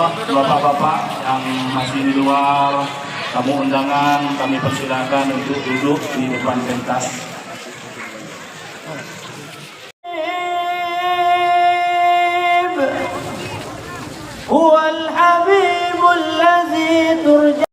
Bapak-bapak yang masih di luar, tamu undangan, kami persilakan untuk duduk di depan pentas. Huwal Habibul Ladzi turja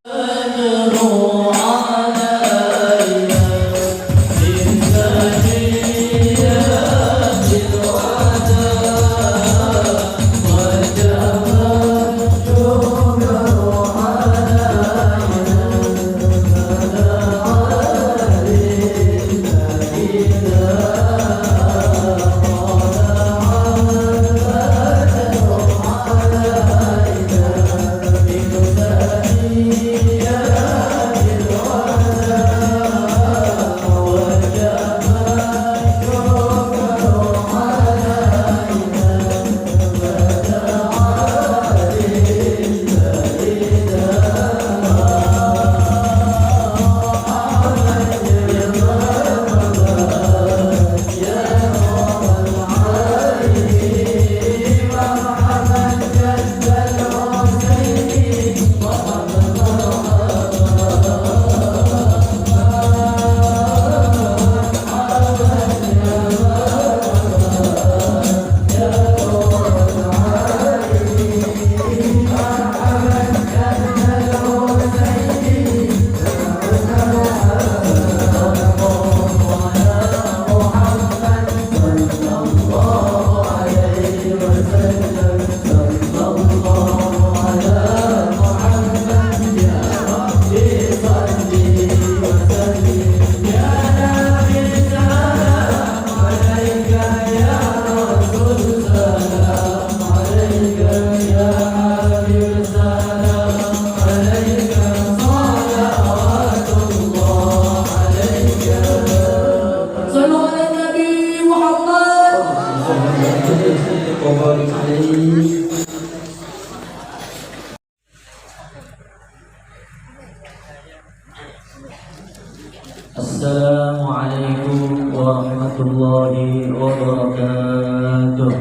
Assalamualaikum warahmatullahi wabarakatuh.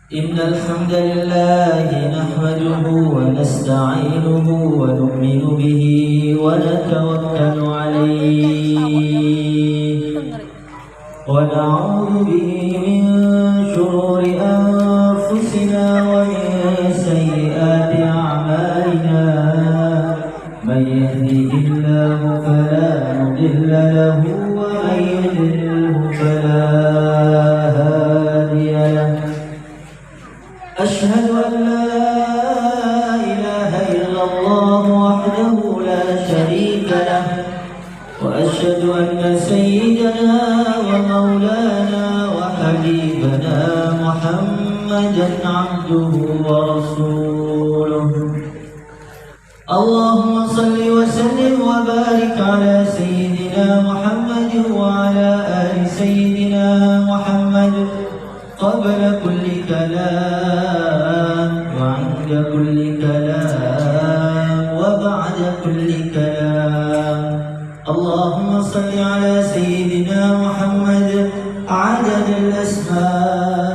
Innal hamdalillah nahmaduhu wa nasta'inuhu wa nu'minu bihi wa natawakkalu alayhi wa na'udzu bihi min shururi أنفسنا ومن سيئات أعمالنا من يهده الله فلا مضل له ومن يضلله فلا هادي له أشهد أن لا إله إلا الله وحده لا شريك له وأشهد أن سيدنا ومولانا وحبيبنا محمدا عبده ورسوله اللهم صل وسلم وبارك على سيدنا محمد وعلى آل سيدنا محمد قبل كل كلام وعند كل كلام وبعد كل كلام اللهم صل على سيدنا محمد عدد الأسماء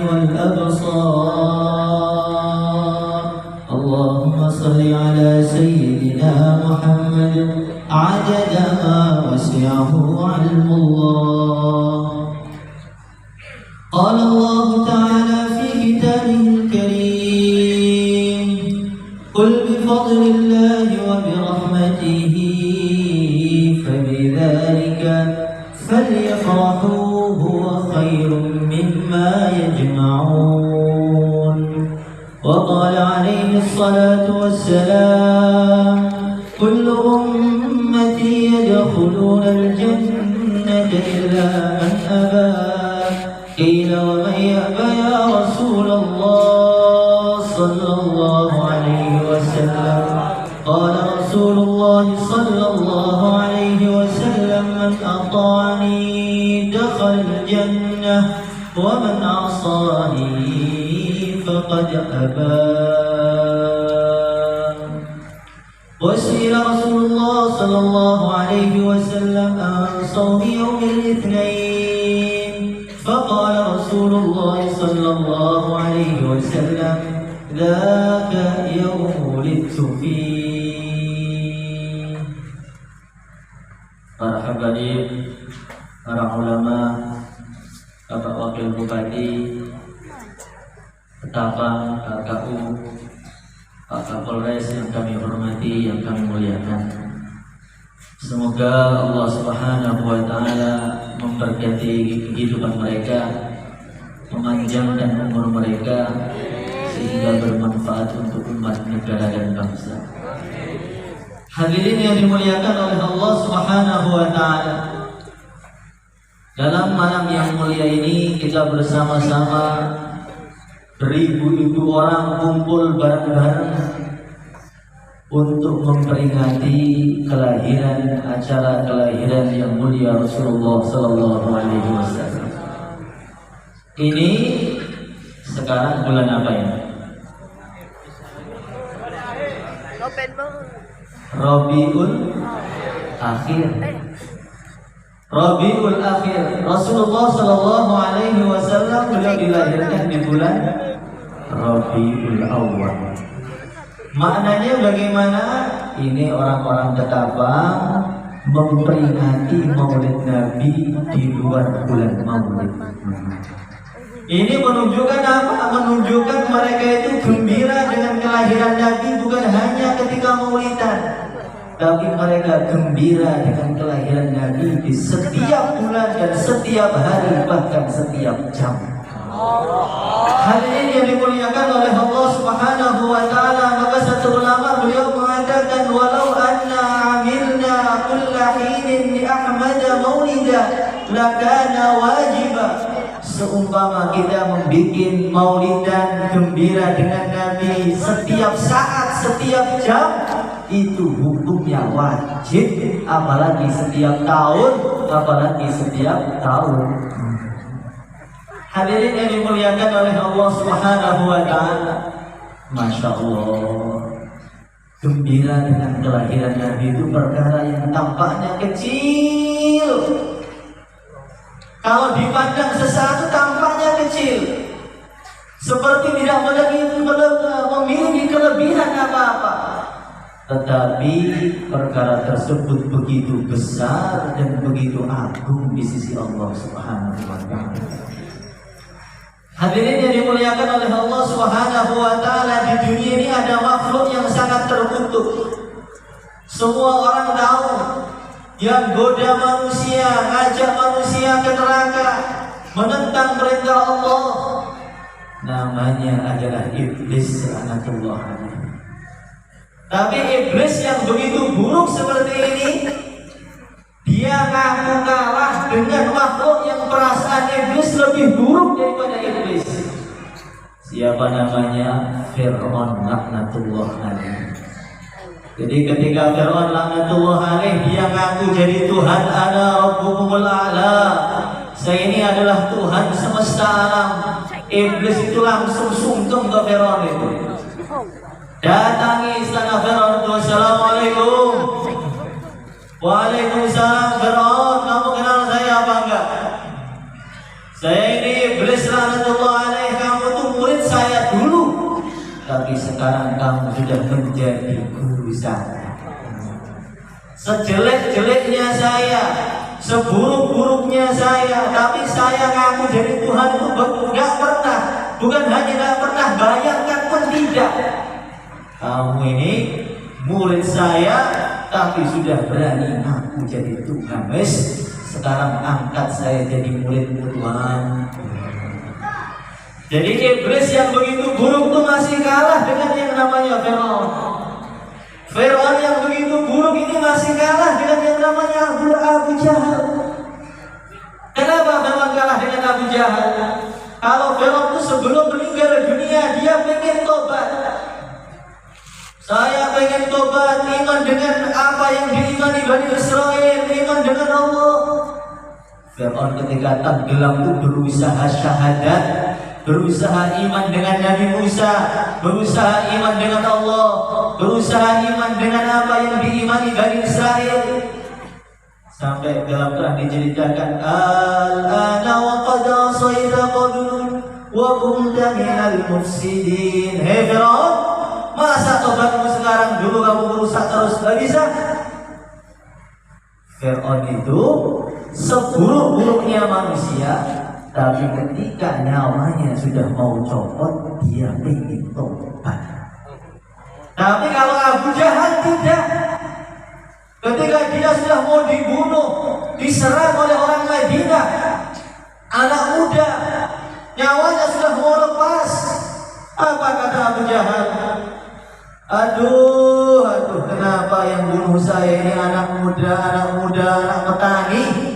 والأبصار اللهم صل على سيدنا محمد عدد ما وسعه علم الله قال الله تعالى في كتابه الكريم قل بفضل الله وبرحمته فبذلك فليفرحوا هو خير مما يجمعون وقال عليه الصلاة والسلام كل أمتي يدخلون الجنة إلا من أبى قيل ومن يأبى يا رسول الله صلى الله عليه وسلم قال رسول الله صلى الله عليه وسلم من أطاعني دخل الجنة ومن عصاني فقد أبى وسئل رسول الله صلى الله عليه وسلم عن صوم يوم الاثنين فقال رسول الله صلى الله عليه وسلم ذاك يوم ولدت فيه. Para habaib, para ulama, Bapak Wakil Bupati, Ketapang, KKU, Pak Kapolres yang kami hormati, yang kami muliakan. Semoga Allah Subhanahu wa Ta'ala memberkati kehidupan mereka, memanjangkan umur mereka sehingga bermanfaat untuk umat, negara dan bangsa. Hadirin yang dimuliakan oleh Allah Subhanahu wa Ta'ala, dalam malam yang mulia ini kita bersama-sama beribu-ribu orang kumpul bareng-bareng untuk memperingati acara kelahiran yang mulia Rasulullah Sallallahu Alaihi Wasallam. Ini sekarang bulan apa ini? Rabiul Akhir. Rabiul Akhir. Rasulullah Sallallahu Alaihi Wasallam beliau dilahirkan di bulan Rabiul Awal. Maknanya bagaimana? Ini orang-orang Ketapang memperingati Maulid Nabi di luar bulan Maulid. Ini menunjukkan apa? Menunjukkan mereka itu gembira dengan kelahiran Nabi bukan hanya ketika Maulidan, tapi mereka gembira dengan kelahiran Nabi di setiap bulan dan setiap hari, bahkan setiap jam. Hadirin yang dimuliakan oleh Allah Subhanahu wa Ta'ala, maka satu ulama beliau mengatakan, walau anna amilna kulla hinin li Ahmad maulida lakana wajiba. Seumpama kita membuat maulidan gembira dengan Nabi setiap saat, setiap jam, itu hukumnya wajib, apalagi setiap tahun, apalagi setiap tahun. Hadirin yang dimuliakan oleh Allah Subhanahu wa Ta'ala, Masya Allah, gembira dengan kelahiran Nabi itu perkara yang tampaknya kecil. Kalau dipandang sesuatu tampaknya kecil, seperti tidak memiliki kelebihan apa-apa. Tetapi perkara tersebut begitu besar dan begitu agung di sisi Allah Subhanahu wa Ta'ala. Hadirin yang dimuliakan oleh Allah Subhanahu wa Ta'ala, di dunia ini ada makhluk yang sangat terkutuk. Semua orang tahu, yang goda manusia, ngajak manusia ke neraka, menentang perintah Allah, namanya adalah iblis laknatullah alaihi. Tapi iblis yang begitu buruk seperti ini, dia ngaku kalah dengan makhluk yang perasaan iblis lebih buruk daripada iblis. Siapa namanya? Fir'aun laknatullah alaihi. Jadi ketika Fir'aun laknatullah alaihi, dia ngaku jadi Tuhan, ana rabbukumul a'la, saya ini adalah Tuhan semesta alam. Iblis itu langsung sungkem ke Fir'aun itu. Datangi istana Fir'aun, assalamualaikum. Waalaikumsalam. Fir'aun, kamu kenal saya apa enggak? Saya ini iblis laknatullah alaihi, kamu tuh murid saya dulu, tapi sekarang kamu sudah menjadi guru saya. Sejelek-jeleknya saya, seburuk-buruknya saya, tapi saya ngaku jadi Tuhan itu enggak pernah. Bukan hanya enggak pernah, bayangkan pun tidak. Kamu ini murid saya, tapi sudah berani aku jadi Tuhan. Wes, sekarang angkat saya jadi muridmu Tuhan. Jadi iblis yang begitu buruk itu masih kalah dengan yang namanya Fir'aun. Fir'aun yang begitu buruk ini masih kalah dengan yang namanya Abu Jahal. Kenapa Fir'aun kalah dengan Abu Jahal? Kalau Fir'aun itu sebelum meninggal dunia, dia pengen tobat. Saya pengen tobat, iman dengan apa yang diimani Bani Israel, iman dengan Allah. Fir'aun ketika tenggelam itu berusaha syahadat, berusaha iman dengan Nabi Musa, berusaha iman dengan Allah, berusaha iman dengan apa yang diimani Bani Israel. Sampai dalam Quran diceritakan, al-ana wa qad asayta qablu wa kunta minal mufsidin. Hei Firaun, masa tobatmu sekarang, dulu kamu merusak terus? Gak bisa. Firaun itu seburuk-buruknya manusia, tapi ketika nyawanya sudah mau copot, dia ingin tobat. Tapi kalau Abu Jahal tidak. Ketika dia sudah mau dibunuh, diserang oleh orang Madinah, anak muda, nyawanya sudah mau lepas. Apa kata Abu Jahal? Aduh, kenapa yang bunuh saya ini anak muda, anak petani?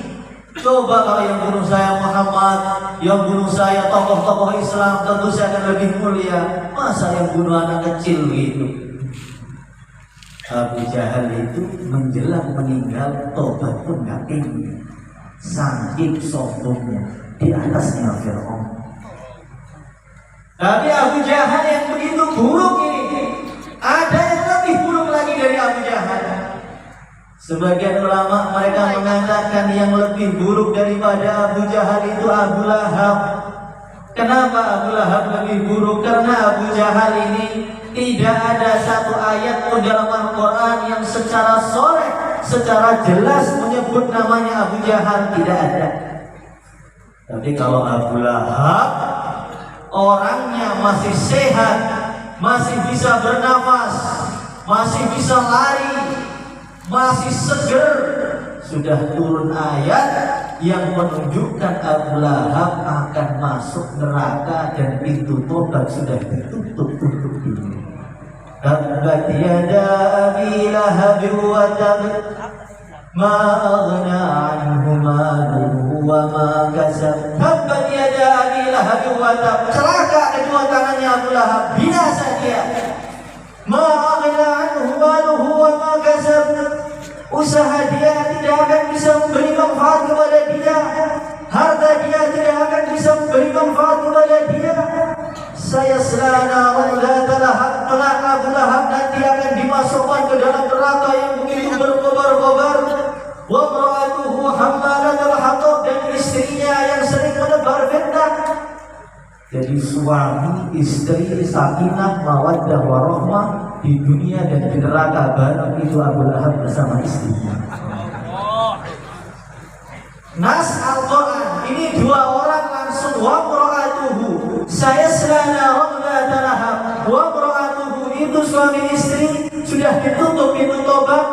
Coba kalau yang bunuh saya Muhammad, yang bunuh saya tokoh-tokoh Islam, tentu saya akan lebih mulia. Masa yang bunuh anak kecil gitu? Abu Jahal itu menjelang meninggal tobat pun gak ingin, saking sombongnya di atasnya Fir'aun. Tapi Abu Jahal yang begitu buruk ini, ada yang lebih buruk lagi dari Abu Jahal. Sebagian ulama mereka mengatakan yang lebih buruk daripada Abu Jahal itu Abu Lahab. Kenapa Abu Lahab lebih buruk? Karena Abu Jahal ini tidak ada satu ayat pun dalam Al-Quran yang secara sharih, secara jelas menyebut namanya Abu Jahal, tidak ada. Tapi kalau Abu Lahab, orangnya masih sehat, masih bisa bernafas, masih bisa lari, masih seger, sudah turun ayat yang menunjukkan Abu Lahab akan masuk neraka dan pintu tobat sudah ditutup untuk ini. Tabbat yada Abi Lahab wa tab, ma aghna anhu maluhu wa ma kasab. Tabbat yada Abi Lahab wa tab, celaka kedua tangannya Abu Lahab, binasa dia. Ma aghna anhu maluhu wa ma kasab, usaha dia tidak akan bisa memberi manfaat kepada dia, harta dia tidak akan bisa memberi manfaat kepada dia. Saya selana Allah talahab, kelak Abu Lahab nanti akan dimasukkan ke dalam neraka yang begitu berkobar-kobar. Wa imra'atuhu hammalatal hatab, dan istrinya yang sering menebar fitnah. Jadi suami istri sakinah mawaddah warahmah di dunia dan di neraka bareng itu Abu Lahab bersama istrinya. Nas Al-Quran ini dua orang langsung, wa imra'atuhu, saya selana Rabba Lahab, wa imra'atuhu itu suami istri sudah ditutup pintu tobat.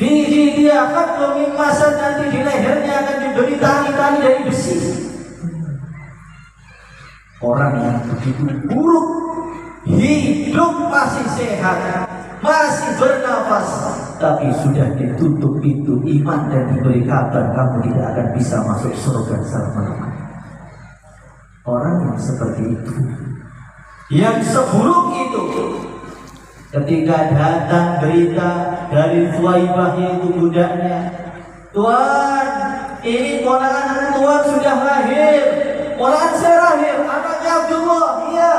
Fihi dia akan min masad, nanti di lehernya akan diberi tali-tali dari besi. Orang yang begitu buruk, hidup masih sehat, masih bernafas, tapi sudah ditutup pintu iman dan diberi kabar kamu tidak akan bisa masuk surga selama-lamanya. Orang yang seperti itu, yang seburuk itu, ketika datang berita dari Thuwaibah yaitu budaknya, Tuan, ini ponakan Tuan sudah lahir. Ponakan saya lahir, anaknya Abdullah, iya.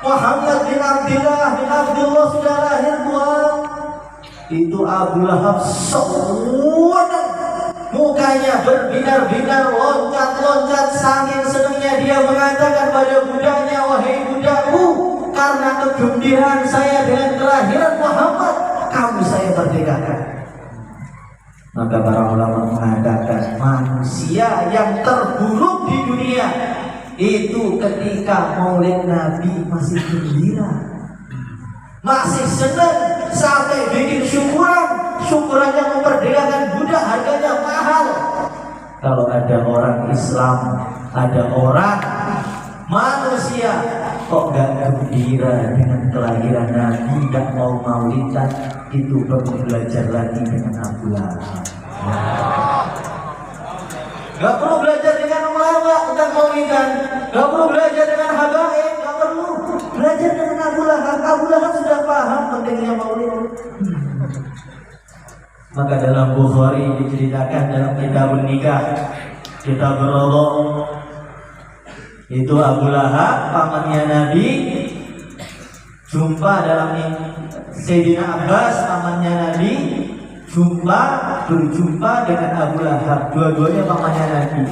Muhammad bin Abdullah sudah lahir, Tuan. Itu Abu Lahab senang, mukanya berbinar-binar, loncat-loncat, saking senangnya dia mengatakan pada budaknya, wahai budakku, karena kegembiraan saya dengan kelahiran Muhammad, kamu saya merdekakan. Maka para ulama mengatakan manusia yang terburuk di dunia itu ketika maulid Nabi masih gembira, masih senang, sampai bikin syukurannya memperdekakan budak, harganya mahal. Kalau ada orang Islam, ada orang manusia kok gak gembira dengan kelahiran Nabi, gak mau maulidan, itu perlu belajar lagi dengan Abu Lahab. Gak perlu belajar dengan ulama tentang maulidan, gak perlu belajar dengan habaib, gak perlu belajar dengan Abu Lahab. Abu Lahab sudah paham pentingnya maulid. Maka dalam Bukhari diceritakan dalam kitabun nikah, kitab Ridha, Itu Abu Lahab, pamannya Nabi, jumpa dalam Sayyidina Abbas, pamannya Nabi, berjumpa dengan Abu Lahab. Dua-duanya pamannya Nabi.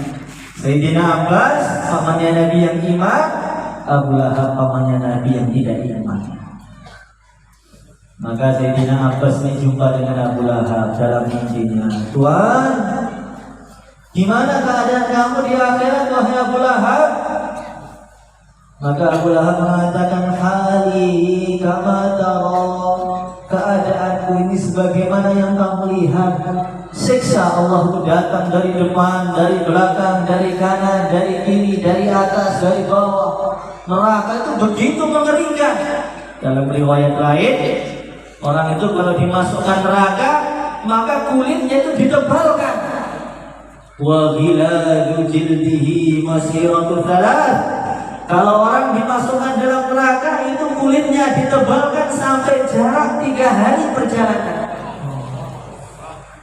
Sayyidina Abbas, pamannya Nabi yang iman, Abu Lahab, pamannya Nabi yang tidak iman. Maka Sayyidina Abbas ini jumpa dengan Abu Lahab dalam mimpinya. Tuhan, gimana keadaan kamu di akhirat, wahai Abu Lahab? Maka Abu Lahab mengatakan, hali kama tara, keadaanku ini sebagaimana yang kamu lihat. Siksa Allah itu datang dari depan, dari belakang, dari kanan, dari kiri, dari atas, dari bawah. Neraka itu begitu mengerikan. Dalam riwayat lain, orang itu kalau dimasukkan neraka, maka kulitnya itu ditebalkan. Wa ghiladu jildihi masiratu thalath. Kalau orang dimasukkan dalam neraka, itu kulitnya ditebalkan sampai jarak 3 hari perjalanan.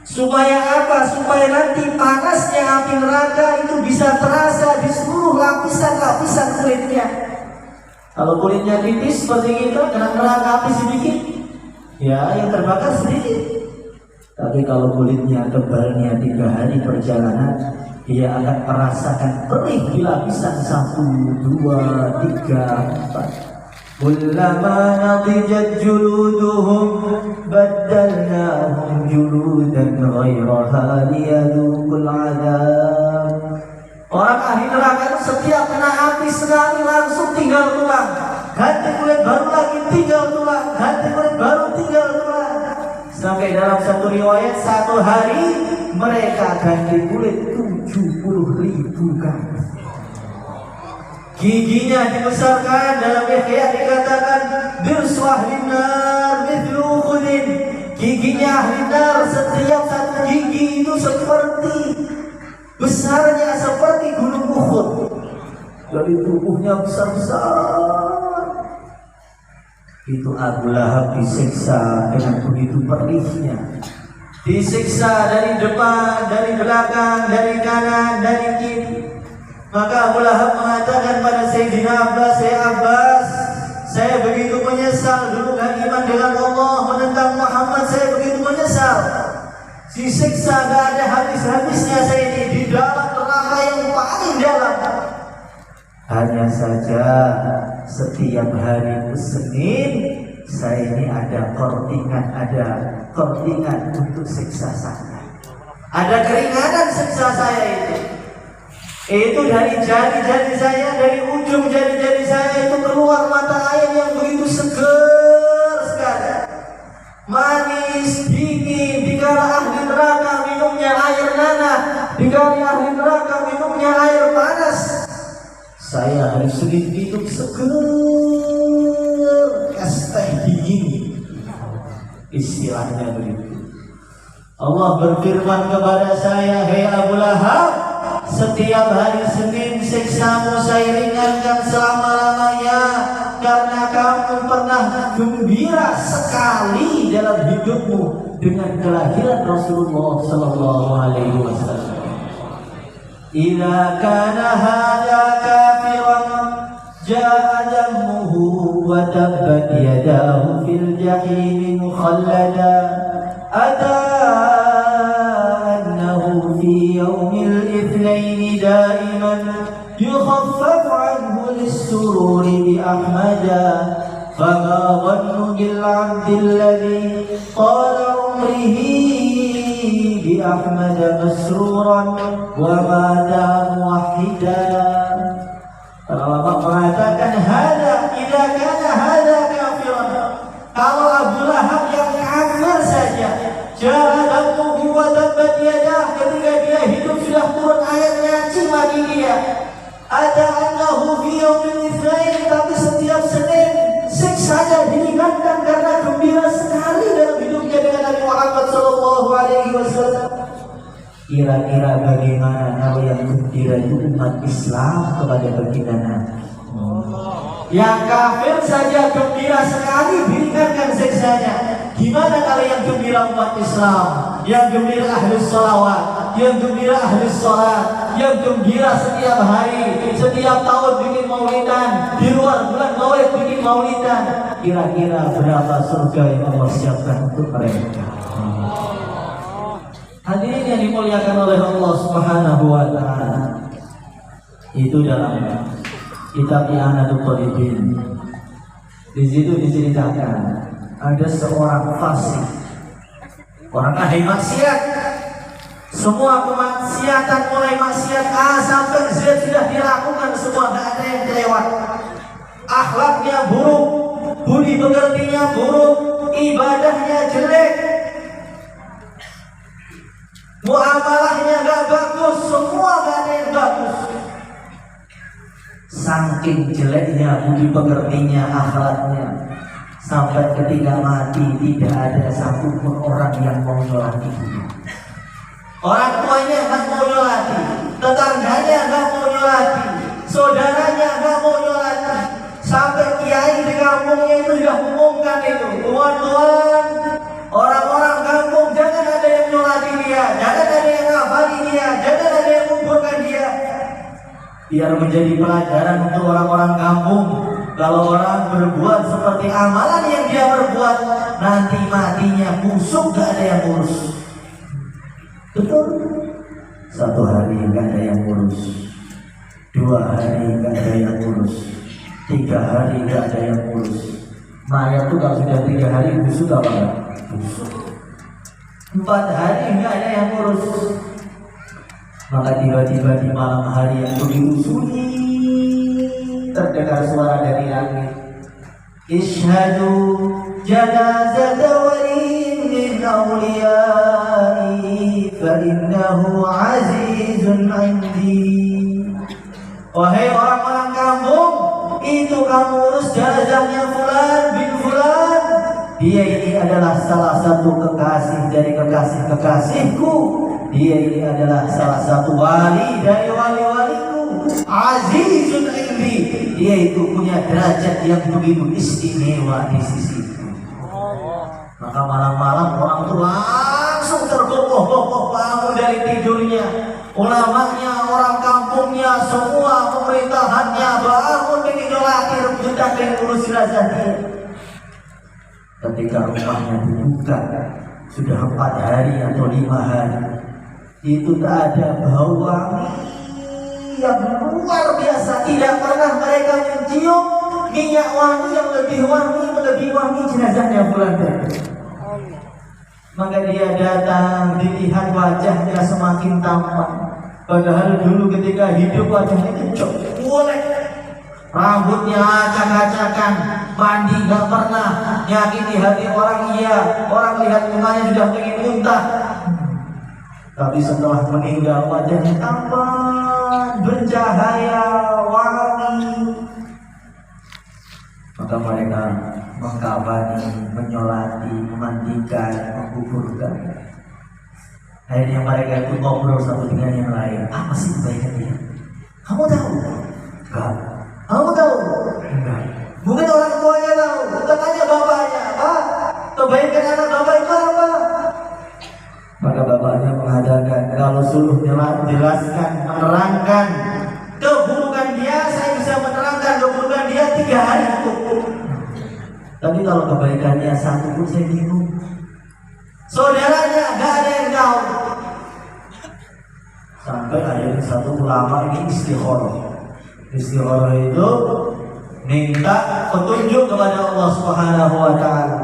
Supaya apa? Supaya nanti panasnya api neraka itu bisa terasa di seluruh lapisan-lapisan kulitnya. Kalau kulitnya tipis seperti itu, kena neraka api sedikit, ya yang terbakar sedikit. Tapi kalau kulitnya tebalnya 3 hari perjalanan, dia akan merasakan perih di lapisan 1, 2, 3, 4. Kullama nadijat juluduhum baddalnahum juludan ghairaha liyadhuqul adab. Orang ahli neraka itu setiap kena api sekali langsung tinggal tulang. Ganti kulit baru lagi tinggal tulang. Ganti kulit baru tinggal tulang. Sampai dalam satu riwayat 1 hari mereka ganti kulit 70.000 kali. Giginya dibesarkan, dalam Ihya dikatakan birswah linar mithlu khudin. Giginya ahli nar, setiap satu gigi itu seperti besarnya seperti gunung Uhud. Dari tubuhnya besar-besar. Itu Abu Lahab disiksa dengan begitu perihnya. Disiksa dari depan, dari belakang, dari kanan, dari kiri. Maka Abu Lahab mengatakan pada Sayyidina Abbas, "Ya Abbas, saya begitu menyesal dulu gak iman dengan Allah, menentang Muhammad, saya begitu menyesal. Disiksa gak ada habis-habisnya saya ini di dalam neraka yang paling dalam. Hanya saja setiap hari Senin saya ini ada kortingan untuk siksa saya. Ada keringanan siksa saya itu dari jari-jari saya, dari ujung jari-jari saya itu keluar mata air yang begitu seger sekali, manis, dingin. Dikala ahli neraka minumnya air nanah, dikala ahli neraka minumnya air panas. Saya hari Senin itu seger, es teh dingin, istilahnya begitu. Allah berfirman kepada saya, "Hei Abu Lahab, setiap hari Senin siksamu saya ringankan selama-lamanya, karena kamu pernah gembira sekali dalam hidupmu dengan kelahiran Rasulullah sallallahu alaihi wasallam. Idza kana hadza kafiran jaa damuhu wa tabbat yadahu fil jahim mukhallada ata في يوم الاثنين دائما يخفف عنه للسرور بأحمد فما ظن بالعبد الذي طال عمره بأحمد مسرورا ومات موحدا." Ulama mengatakan idza kana hada kafiran, kalau Abu Lahab yang kafir saja, jahadamu wa tabbat yadah, ketika dia hidup sudah turun air nyacing bagi dia. Ada annahu fi yaumil itsnain, tapi setiap Senin siksanya diringankan karena gembira sekali dalam hidupnya dengan Nabi Muhammad sallallahu alaihi wasallam. Kira-kira bagaimana kalau yang gembira itu umat Islam kepada baginda Nabi? Yang kafir saja gembira sekali diringankan siksanya. Gimana kalau yang gembira umat Islam, yang gembira ahlus sholawat, yang gembira ahlus sholat, yang gembira setiap hari, setiap tahun bikin maulidan, di luar bulan maulid bikin maulidan? Kira-kira berapa surga yang Allah siapkan untuk mereka? Hadirin yang dimuliakan oleh Allah Subhanahu wa Ta'ala, itu dalam kitab I'anatul Talibin. Di situ diceritakan ada seorang fasik, orang ahli maksiat. Semua kemaksiatan mulai maksiat A sampai Z sudah dilakukan semua, tidak ada yang kelewat. Akhlaknya buruk, budi pekertinya buruk, ibadahnya jelek, muamalahnya gak bagus, semua gak ada yang bagus. Saking jeleknya budi pekertinya, akhlaknya, sampai ketika mati tidak ada satupun orang yang mau nyolati. Orang tuanya nggak mau nyolati, tetangganya nggak mau nyolati, saudaranya nggak mau nyolati. Sampai kiai di kampungnya itu sudah umumkan itu, tuan-tuan, orang-orang kampung jangan ada yang nyolati dia, jangan ada yang ngafali dia, jangan ada yang menguburkan dia. Biar menjadi pelajaran untuk orang-orang kampung. Kalau orang berbuat seperti amalan yang dia berbuat, nanti matinya busuk, gak ada yang ngurus. Betul? Satu hari gak ada yang ngurus, 2 hari gak ada yang ngurus, 3 hari gak ada yang ngurus. Mayat tuh kalau sudah 3 hari busuk apa enggak? Busuk. 4 hari gak ada yang ngurus. Maka tiba-tiba di malam hari yang begitu sunyi, terdengar suara dari langit. Ishhadu janazata waliyin min awliyai fa innahu azizun indi. Wahai orang-orang kampung, itu kamu urus jenazahnya fulan bin fulan. Dia ini adalah salah satu kekasih dari kekasih-kekasihku. Dia ini adalah salah satu wali dari wali-waliku. Azizun indi. Dia itu punya derajat yang begitu istimewa di sisiku. Maka malam-malam orang itu langsung tergopoh-gopoh bangun dari tidurnya. Ulamanya, orang kampungnya, semua pemerintahannya bangun dengan nyolati rebutan dan urus jenazah dia. Ketika rumahnya dibuka, sudah 4 hari atau 5 hari, itu tak ada bau wangi yang luar biasa. Tidak pernah mereka mencium minyak wangi yang lebih wangi jenazahnya bulan tadi. Maka dia datang, dilihat wajahnya semakin tampan. Padahal dulu ketika hidup wajahnya kencok, rambutnya acak-acakan, mandi gak pernah, nyakiti hati orang. Iya, orang lihat mukanya sudah ingin muntah. Tapi setelah meninggal wajahnya tampan, bercahaya, wangi. Maka mereka mengkafani, menyolati, memandikan, menguburkan. Akhirnya mereka itu ngobrol satu dengan yang lain. Apa sih kebaikan dia? Kamu tahu? Enggak. Kamu tahu? Enggak. Mungkin orang tuanya tahu. Kita tanya bapaknya, Pak, kebaikan anak bapak itu apa? Maka bapaknya mengatakan, kalau suruh jelaskan, menerangkan keburukan dia, saya bisa menerangkan keburukan dia 3 hari cukup. Tapi kalau kebaikannya 1 pun saya bingung. Saudaranya gak ada yang tahu. Sampai akhirnya satu ulama ini istikharah. Istikharah itu minta petunjuk kepada Allah Subhanahu wa Ta'ala.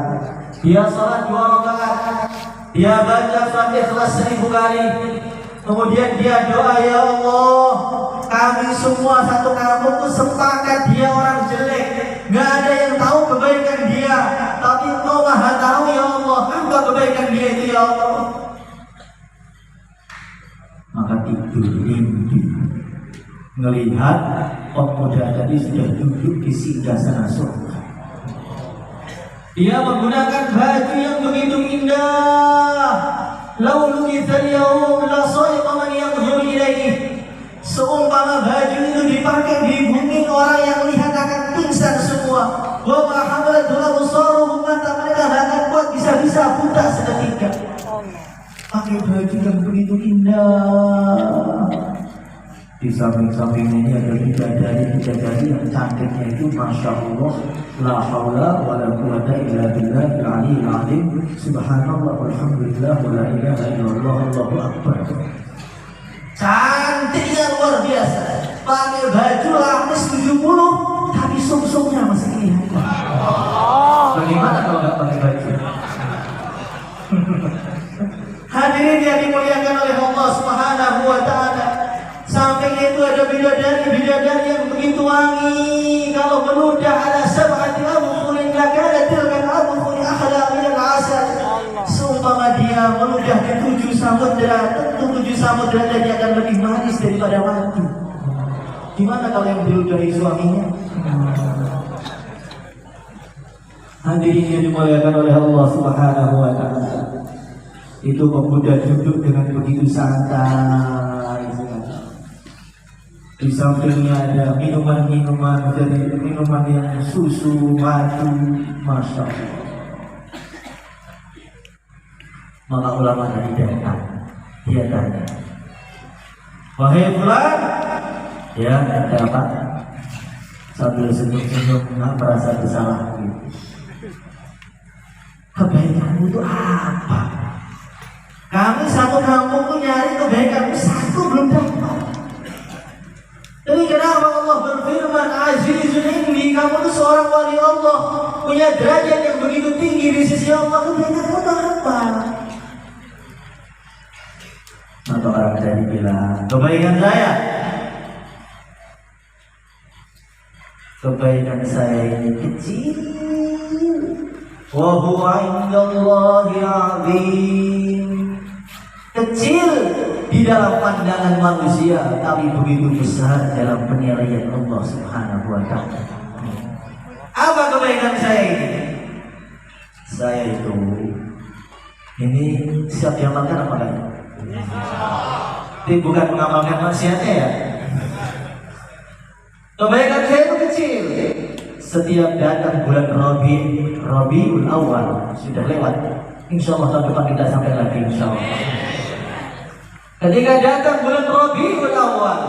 Dia salat 2 rakaat, dia baca surat Ikhlas 1000 kali. Kemudian dia doa, ya Allah, kami semua satu kampung itu sepakat dia orang jelek, gak ada yang tahu kebaikan dia, tapi Engkau Maha tahu ya Allah, apa kebaikan dia itu ya Allah. Maka tidur mimpi melihat pemuda tadi sudah duduk di singgasana surga. Dia menggunakan baju yang begitu indah. Laulu mithal yaum la sa'iqa man yanzur ilaihi. Seumpama baju itu dipakai di bumi, orang yang lihat akan pingsan semua. Wa ma hamalat absaruhum, mata mereka akan kuat bisa bisa buta seketika. Pakai baju yang begitu indah. Di samping-sampingnya ini ada bidadari yang cantiknya itu Masya Allah, la haula wa la quwata illa billahil aliyyil azim, subhanallah walhamdulillah wa la ilaha illallah, Allahu akbar. Cantiknya luar biasa. Pakai baju lapis 70 tapi sum-sumnya masih kelihatan. Bagaimana kalau nggak pakai baju? Hadirin yang dimuliakan oleh Allah Subhanahu wa taala. Sampingnya itu ada bidadari yang begitu wangi. Kalau meludah ada sab'ati abkhulin lakana tilkan abkhuli ahla min al-asal. Seumpama dia meludah di 7 samudra, tentu 7 samudra dia akan lebih manis daripada madu. Gimana kalau yang diludahi suaminya? Hadirin yang dimuliakan oleh Allah Subhanahu wa taala. Itu pemuda duduk dengan begitu santai. Di sampingnya ada minuman-minuman dari minuman yang susu, madu, Masya Allah. Maka ulama tadi datang, dia tanya, wahai fulan, ya ada apa? Sambil senyum-senyum, nggak merasa bersalah. Kebaikanmu itu apa? Kami satu kampung tuh nyari kebaikanmu satu belum dapat. Jadi kenapa Allah berfirman Azizun inni, kamu itu seorang wali Allah, punya derajat yang begitu tinggi di sisi Allah. Kebaikanmu itu apa? Maka orang tadi bilang, kebaikan saya ini kecil. Wa huwa indallahi azim. Kecil di dalam pandangan manusia, tapi begitu besar dalam penilaian Allah Subhanahu wa taala. Apa kebaikan saya ini? Saya itu ini siap diamalkan apa lagi? Ini bukan mengamalkan maksiatnya ya. Kebaikan saya itu kecil. Setiap datang bulan Rabiul Awal sudah lewat. Insya Allah tahun depan kita sampai lagi insya Allah. Ketika datang bulan Rabiul Awal,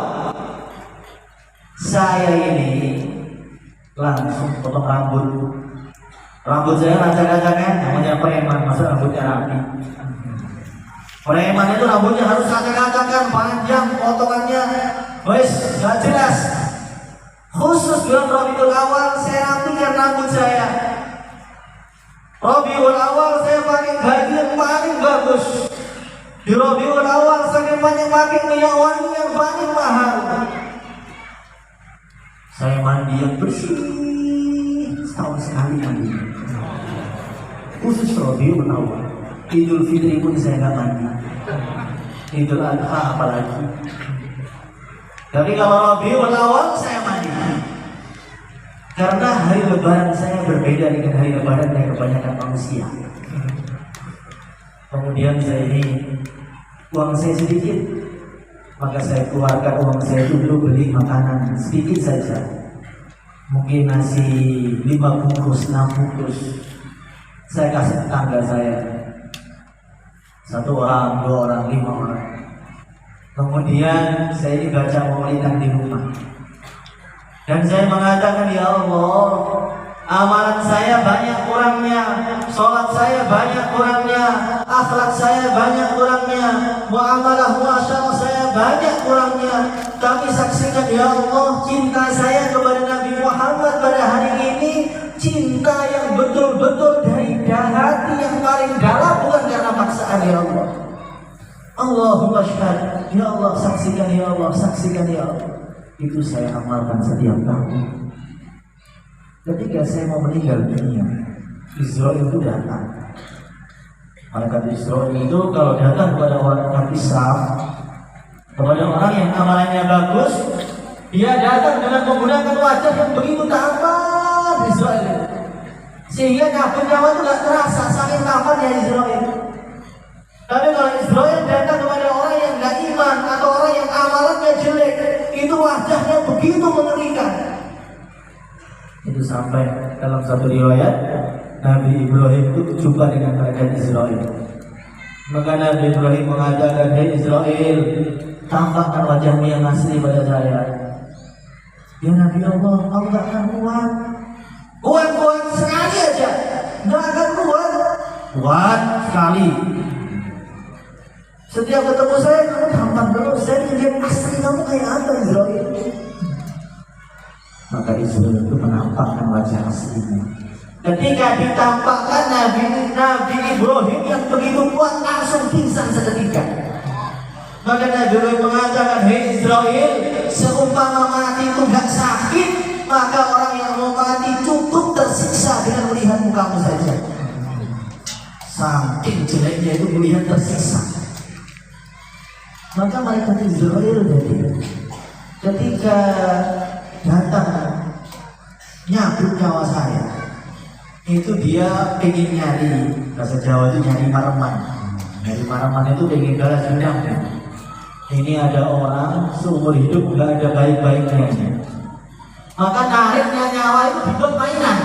saya ini langsung potong rambut. Rambut saya acak-acakan, namanya preman, masa rambutnya rapi. Preman itu rambutnya harus acak-acakan, panjang, potongannya wes gak jelas. Khusus bulan Rabiul Awal saya rapikan rambut saya. Rabiul Awal saya pakai baju yang paling bagus. Di Rabiul Awal saya pakai minyak wangi yang paling mahal. Saya mandi yang bersih setahun sekali mandi. Khusus Rabiul Awal. Idul Fitri pun saya nggak mandi. Idul Adha apalagi. Tapi kalau Rabiul Awal saya mandi. Karena hari lebaran saya berbeda dengan hari lebaran yang kebanyakan manusia. Kemudian saya ini uang saya sedikit, maka saya keluarkan uang saya itu dulu beli makanan sedikit saja. Mungkin nasi 5 bungkus, 6 bungkus. Saya kasih tetangga saya. 1 orang, 2 orang, 5 orang. Kemudian saya ini baca maulidan di rumah. Dan saya mengatakan, ya Allah, amalan saya banyak kurangnya, sholat saya banyak kurangnya, akhlak saya banyak kurangnya, muamalah muasyarah saya banyak kurangnya. Tapi saksikan ya Allah, cinta saya kepada Nabi Muhammad pada hari ini, cinta yang betul-betul dari hati yang paling dalam, bukan karena paksaan ya Allah. Allahumma syahad, ya Allah saksikan ya Allah, saksikan ya Allah. Itu saya amalkan setiap tahun. Ketika saya mau meninggal dunia, Israel itu datang. Malaikat Israel itu kalau datang kepada orang Islam, kepada orang yang amalannya bagus, dia datang dengan menggunakan wajah yang begitu tampan Israel, sehingga nyawa itu gak terasa saking tampannya Israel. Tapi kalau Israel datang kepada orang yang gak iman atau orang yang amalannya jelek, itu wajahnya begitu mengerikan. Itu sampai dalam satu riwayat Nabi Ibrahim itu jumpa dengan kerajaan Israel. Maka Nabi Ibrahim mengatakan, "Hei Israel, tampakkan wajahmu yang asli pada saya." Ya Nabi Allah, aku tak akan kuat. Kuat sekali aja, nggak akan kuat. Kuat sekali. Setiap ketemu saya, kamu tampak terus. Saya ingin asli kamu kayak apa Israel? Maka Israel itu menampakkan wajah aslinya. Ketika ditampakkan Nabi Ibrahim yang begitu kuat langsung pingsan seketika. Maka Nabi Ibrahim mengatakan, "Hei Israel, seumpama mati itu gak sakit, maka orang yang mau mati cukup tersiksa dengan melihat mukamu saja." Saking jeleknya itu melihat tersiksa. Maka malaikat Israel jadi ketika datang nyabut nyawa saya, itu dia pengen nyari, bahasa Jawa itu nyari mareman. Nyari mareman itu pengen balas dendam. Ini ada orang seumur hidup nggak ada baik-baiknya. Maka nariknya nyawa itu dibuat mainan.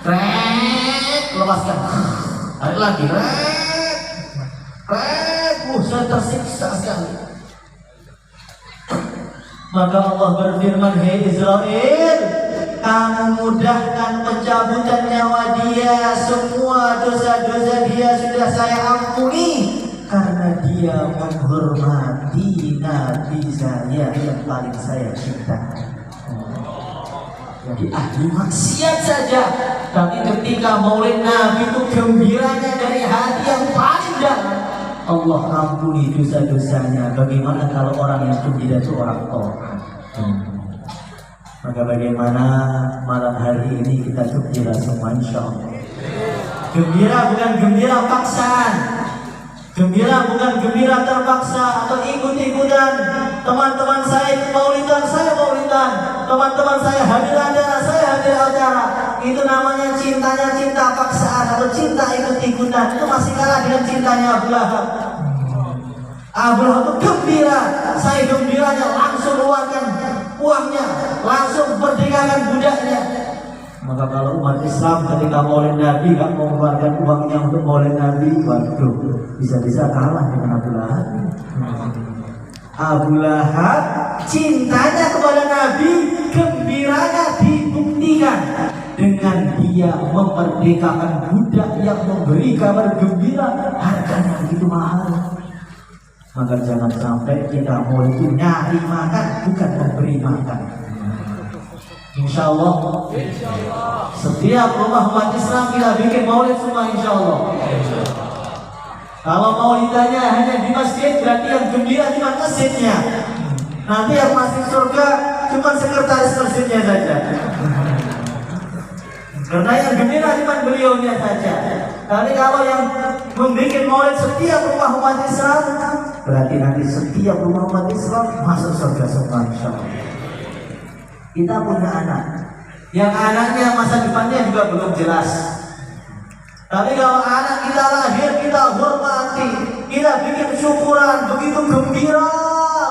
Rek, lepaskan. Tarik lagi, rek. Saya tersiksa sekali. Maka Allah berfirman, "Hei Israel, kamu mudahkan pencabutan nyawa dia. Semua dosa-dosa dia sudah saya ampuni, karena dia menghormati Nabi saya yang paling saya cinta." Jadi ahli maksiat saja, tapi ketika maulid Nabi itu gembiranya dari hati yang paling dalam. Allah ampuni dosa-dosanya. Bagaimana kalau orang yang gembira itu orang taat? Maka bagaimana malam hari ini kita gembira semua insya Allah. Gembira bukan gembira paksaan. Gembira bukan gembira terpaksa atau ikut-ikutan. Teman-teman saya ikut maulidan, saya maulidan. Teman-teman saya hadir acara, saya hadir acara. Itu namanya cintanya cinta paksaan atau cinta ikut-ikutan. Itu masih kalah dengan cintanya Abu Lahab. Abu Lahab itu gembira. Saya gembiranya langsung keluarkan uangnya, langsung perdekakan budaknya. Maka kalau umat Islam ketika maulid Nabi gak mau mengeluarkan uangnya untuk maulid Nabi, waduh, bisa-bisa kalah dengan Abu Lahab. Abu Lahab cintanya kepada Nabi, gembiranya dibuktikan dengan dia memerdekakan budak yang memberi kabar gembira, harganya begitu mahal. Maka jangan sampai kita mau itu nyari makan, bukan memberi makan. Insya Allah, setiap rumah umat Islam kita bikin maulid semua insya Allah. Kalau maulidanya hanya di masjid, berarti yang gembira cuma masjidnya. Nanti yang masuk surga cuma sekretaris masjidnya saja. Karena yang gembira cuma beliaunya saja. Tapi kalau yang membuat maulid setiap rumah umat Islam, berarti nanti setiap rumah umat Islam masuk surga semua insya Allah. Kita punya anak, yang anaknya masa depannya juga belum jelas. Tapi kalau anak kita lahir, kita hormati, kita bikin syukuran, begitu gembira,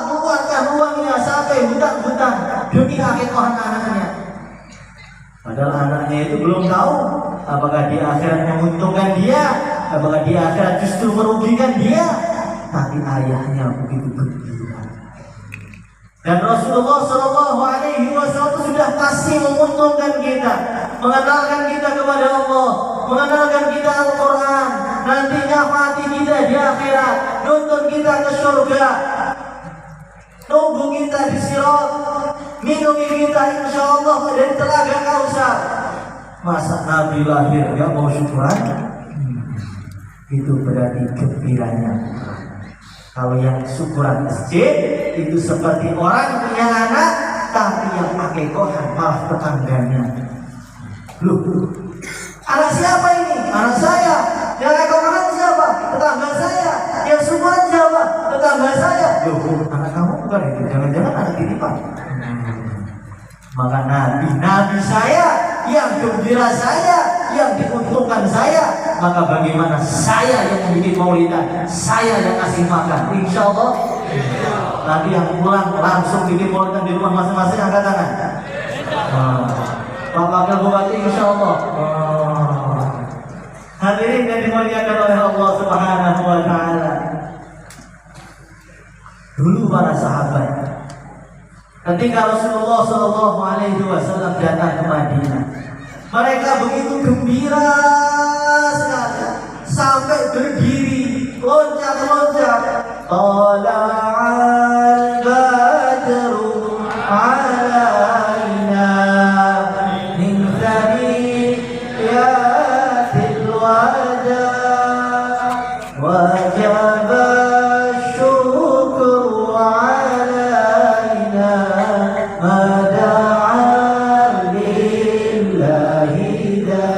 mengeluarkan uangnya sampai hutan-hutan demi akhirat anaknya. Padahal anaknya itu belum tahu apakah di akhirat menguntungkan dia, apakah di akhirat justru merugikan dia. Tapi ayahnya begitu gembira. Dan Rasulullah SAW sudah pasti menguntungkan kita, mengenalkan kita kepada Allah, mengenalkan kita Al-Quran, nanti nyafati kita di akhirat, nuntun kita ke surga, nunggu kita di sirat, minumi kita insya Allah dari telaga Kausar. Masa Nabi lahir gak mau syukuran? Itu berarti gembiranya. Kalau yang syukuran masjid itu seperti orang punya anak, tapi yang pakai kohan malah tetangganya. Loh, anak siapa ini? Anak saya. Yang ekonomi siapa? Tetangga saya. Yang syukuran siapa? Tetangga saya. Loh, anak kamu bukan itu. Jangan-jangan anak titipan. Maka Nabi saya, yang gembira saya, yang diuntungkan saya. Maka bagaimana saya yang bikin maulidan, saya yang kasih makan, insya Allah. Nanti yang pulang langsung bikin maulidan di rumah masing-masing angkat tangan. Pak Wakil Bupati insya Allah. Hadirin yang dimuliakan oleh Allah Subhanahu wa taala. Dulu para sahabat ketika Rasulullah Shallallahu alaihi wasallam datang ke Madinah, mereka begitu gembira sekali sampai berdiri, loncat-loncat. Tala'al badru 'alaina min thaniyatil wada wajaba syukru 'alaina mada'an lillahi da.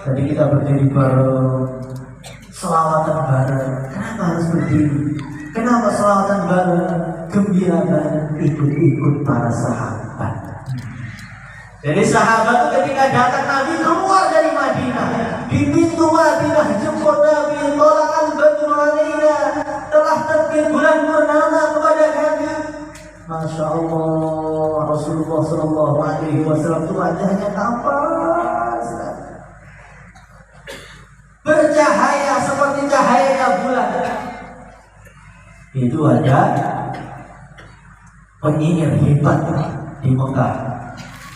Tadi kita berdiri bareng, selawatan bareng. Kenapa harus berdiri? Kenapa selawatan bareng? Gembira bareng, ikut-ikut para sahabat. Jadi sahabat itu ketika datang Nabi keluar dari Madinah, di pintu Madinah jemput Nabi, tola'al badru alaina, telah terbit bulan purnama kepada kami. Masya Allah, Rasulullah Shallallahu alaihi wasallam itu wajahnya tampan sekali, bercahaya seperti cahayanya bulan. Itu ada penyihir hebat di Mekah,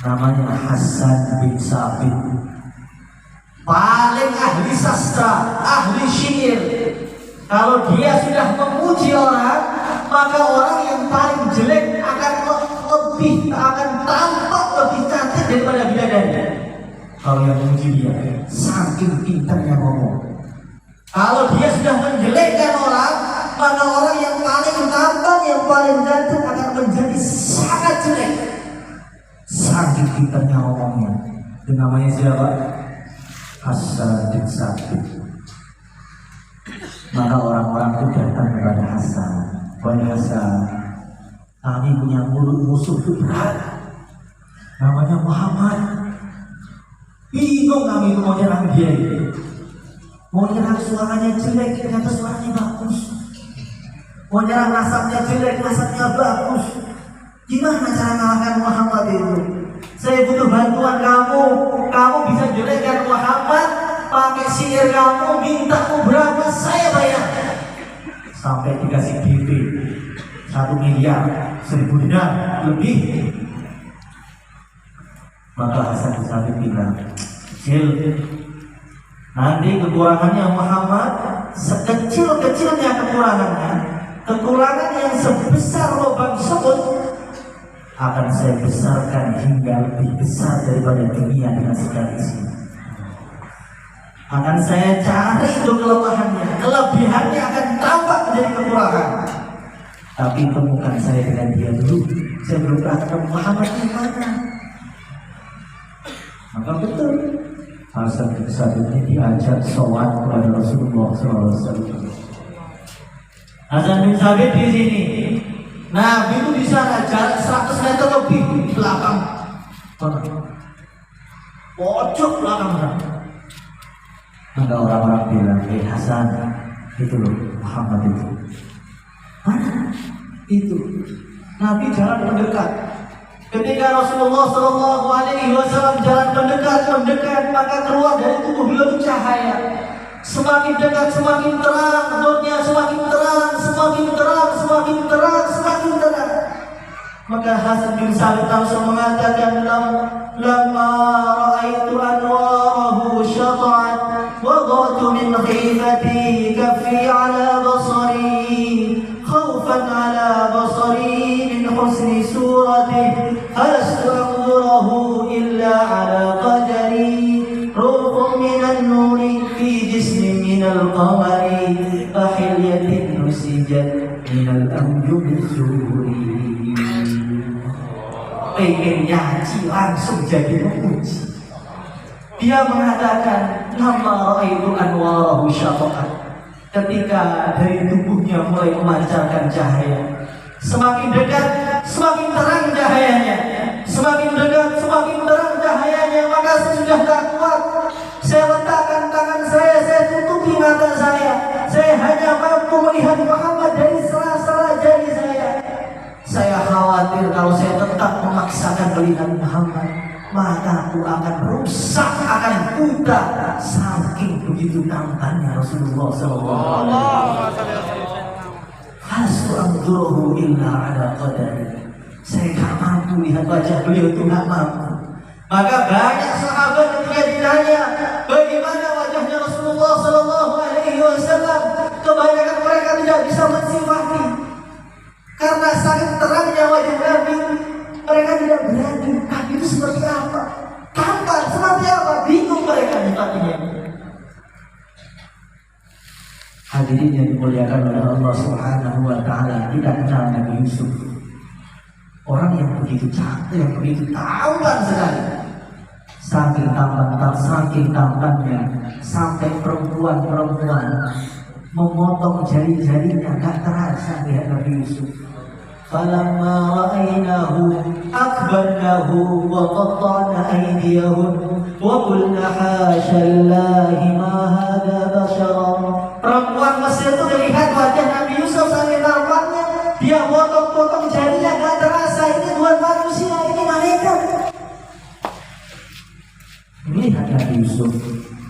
namanya Hasan bin Sabit. Paling ahli sastra, ahli syair. Kalau dia sudah memuji orang, maka orang yang paling jelek akan tampak lebih cantik daripada bidadari. Kalau yang memuji dia, saking pintarnya ngomong. Kalau dia sudah menjelekkan orang, maka orang yang paling tampan, yang paling ganteng akan menjadi sangat jelek. Saking pintarnya ngomongnya. Itu namanya siapa? Hasan bin Sabit. Maka orang-orang itu datang kepada Hasan. Wahai Hasan, kami punya musuh itu berat, namanya Muhammad. Bingung kami itu mau nyerang dia. Mau nyerang suaranya jelek, ternyata suaranya bagus. Mau nyerang nasabnya jelek, nasabnya bagus. Gimana cara mengalahkan Muhammad itu? Saya butuh bantuan kamu. Kamu bisa jelekkan Muhammad, pakai sihir kamu, mintamu berapa saya bayar. Sampai dikasih DP 1 miliar 1.000 dinar lebih. Maka Hasan bin Sabit bilang, nanti kekurangannya Muhammad, sekecil-kecilnya kekurangan yang sebesar lubang semut, akan saya besarkan hingga lebih besar daripada dunia dengan segala isinya. Akan saya cari itu kelemahannya, kelebihannya akan tampak menjadi kekurangan. Tapi temukan saya dengan dia dulu. Saya belum pernah ketemu Muhammad di mana. Maka betul, Hasan bin Sabit ini diajak sholat kepada Rasulullah SAW. Hasan bin Sabit di sini, Nabi itu di sana jarak 100 meter lebih di belakang, pojok belakang. Maka orang-orang bilang, Hasan, itu loh Muhammad itu. Mana? Itu. Nabi jalan mendekat. Ketika Rasulullah Shallallahu alaihi wasallam jalan mendekat, maka keluar dari tubuh beliau cahaya. Semakin dekat semakin terang, nurnya semakin terang, semakin terang, semakin terang, semakin terang. Maka Hasan bin Sabit langsung mengatakan, lamma ra'aitu anwarahu syata'at wada'tu min khifati kaffi ala basari khawfan ala basari min husni surati falastu anzurahu illa ala qadari ruhun minan nuri fi jismin minal qamari fahilyatin nusijat minal anjumi suri. Pengen nyaji langsung jadi memuji. Dia mengatakan, nama ra'aitu anwarahu syata'at. Ketika dari tubuhnya mulai memancarkan cahaya, semakin dekat semakin terang cahayanya, semakin dekat semakin terang cahayanya. Maka saya sudah tak kuat, saya letakkan tangan saya tutupi mata saya hanya mampu melihat Muhammad dari sela-sela jari saya. Saya khawatir kalau saya tetap memaksakan melihat Muhammad, mataku akan rusak, akan buta. Saking begitu tampannya Rasulullah SAW. Hasrantuhu illa ala qadari. Saya tak mampu lihat wajah beliau itu, tak mampu. Maka banyak sahabat ketika ditanya bagaimana wajahnya Rasulullah SAW, kebanyakan mereka tidak bisa mensifati karena saking terangnya wajah Nabi. Mereka tidak berani Nabi itu seperti apa, tampan seperti apa, bingung mereka nyifatinya. Hadirin yang dimuliakan oleh Allah Subhanahu wa Ta'ala, kita kenal Nabi Yusuf, orang yang begitu cantik, yang begitu tampan sekali. Saking tampannya, sampai perempuan memotong jari-jarinya, gak terasa lihat Nabi Yusuf. Falamma ra'aynahu akbarnahu wa qatta'na aydiyahum wa qulna hasya lillahi ma hadha basharan. Perempuan Mesir itu melihat wajah Nabi Yusuf saking tampannya, dia potong-potong jarinya, gak terasa ini bukan manusia, ini malaikat. Melihat Nabi Yusuf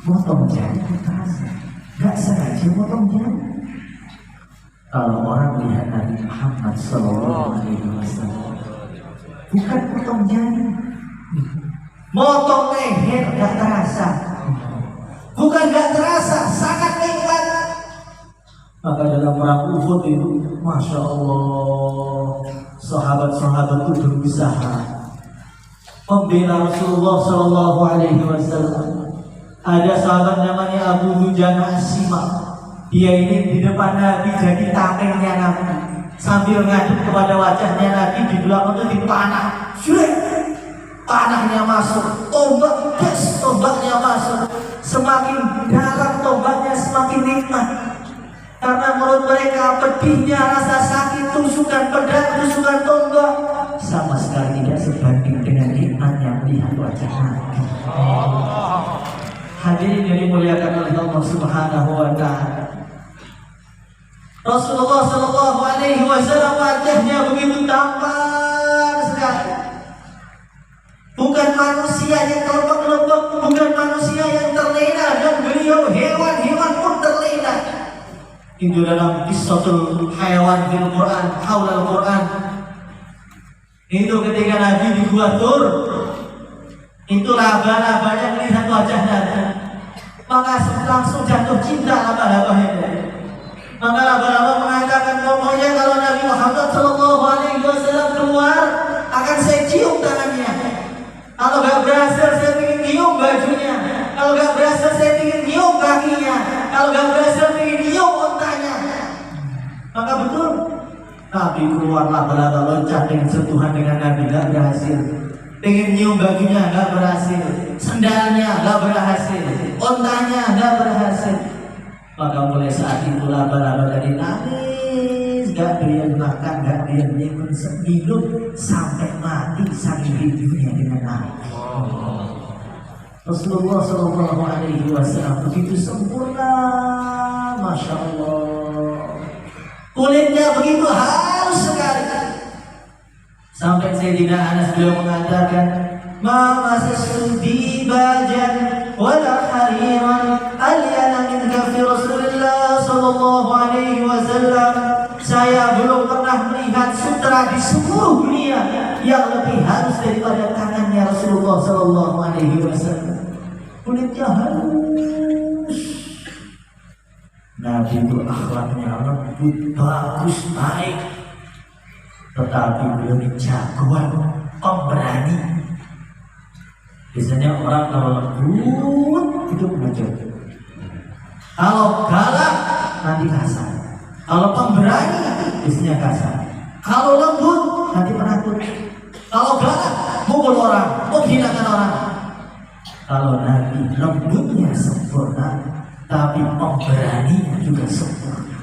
potong jari, gak terasa, gak sengaja potong jari. Kalau orang lihat Nabi Muhammad SAW, bukan potong jari, motong leher, gak terasa. Bukan gak terasa, sangat nikmat. Maka dalam perang Uhud itu, Masya Allah, sahabat-sahabat itu berusaha membela Rasulullah SAW. Ada sahabat namanya Abu Dujana As-Sima. Dia ini di depan Nabi jadi tamengnya Nabi, sambil ngaduk kepada wajahnya Nabi, di belakang itu dipanah. Panahnya masuk, tombaknya masuk. Semakin dalam tombaknya semakin nikmat. Karena menurut mereka pedihnya rasa sakit, tusukan pedang, tusukan tombak sama sekali tidak sebanding dengan nikmatnya melihat wajah Nabi. Hadirin yang dimuliakan oleh Allah Subhanahu wa Ta'ala, Rasulullah SAW wajahnya begitu tampan sekali. Bukan manusia yang kelepek-kelepek, bukan manusia yang terlena, dan beliau hewan-hewan pun terlena. Itu dalam Qissatul Hayawan fil Quran, Haulal Quran. Itu ketika Nabi di Gua Tur, itu laba-labanya melihat wajah Nabi, maka langsung jatuh cinta laba-labanya. Maka laba-laba mengatakan, pokoknya kalau Nabi Muhammad SAW keluar, akan saya cium tangannya. Kalau gak berhasil, saya ingin nyium bajunya. Kalau gak berhasil, saya ingin nyium kakinya. Kalau gak berhasil, saya ingin nyium ontanya. Maka betul, Nabi keluar laba-laba loncat dengan sentuhan dengan Nabi, gak berhasil. Pengen nyium bajunya, gak berhasil. Sendalnya gak berhasil. Ontanya gak berhasil. Maka mulai saat itu laba-laba tadi nangis, gak dia makan, gak dia minum, sampai mati saking rindunya dengan Nabi. Rasulullah SAW begitu sempurna, Masya Allah. Kulitnya begitu halus sekali. Sampai Sayyidina Anas beliau mengatakan, ma masastu dibajan wala hariran alyana min kafi Rasulullah sallallahu alaihi wasallam. Saya belum pernah melihat sutra di seluruh dunia yang lebih halus daripada tangannya Rasulullah sallallahu alaihi wasallam. Kulitnya halus. Nabi itu akhlaknya lembut, bagus, baik. Tetapi beliau jagoan, pemberani. Biasanya orang kalau lembut itu pengecut, kalau galak nanti kasar, kalau pemberani biasanya kasar, kalau lembut nanti penakut, kalau galak mukul orang, menghinakan orang. Kalau Nabi lembutnya sempurna, tapi pemberaninya juga sempurna.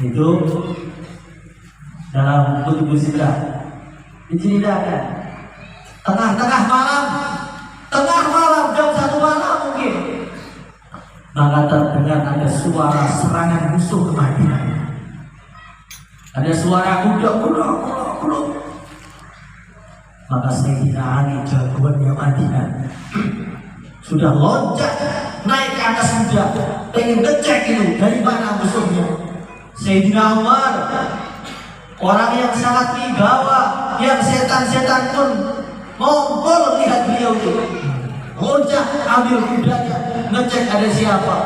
Itu dalam buku sirah diceritakan, tengah malam jam 1 malam mungkin, maka terdengar ada suara serangan musuh ke Madinah. Ada suara kuda. Maka Sayyidina Ali jagoannya Madinah sudah loncat naik ke atas kuda, pengen ngecek itu dari mana musuhnya. Sayyidina Umar, orang yang sangat wibawa, yang setan-setan pun ngompol lihat beliau itu, loncat ambil kudanya, ngecek ada siapa.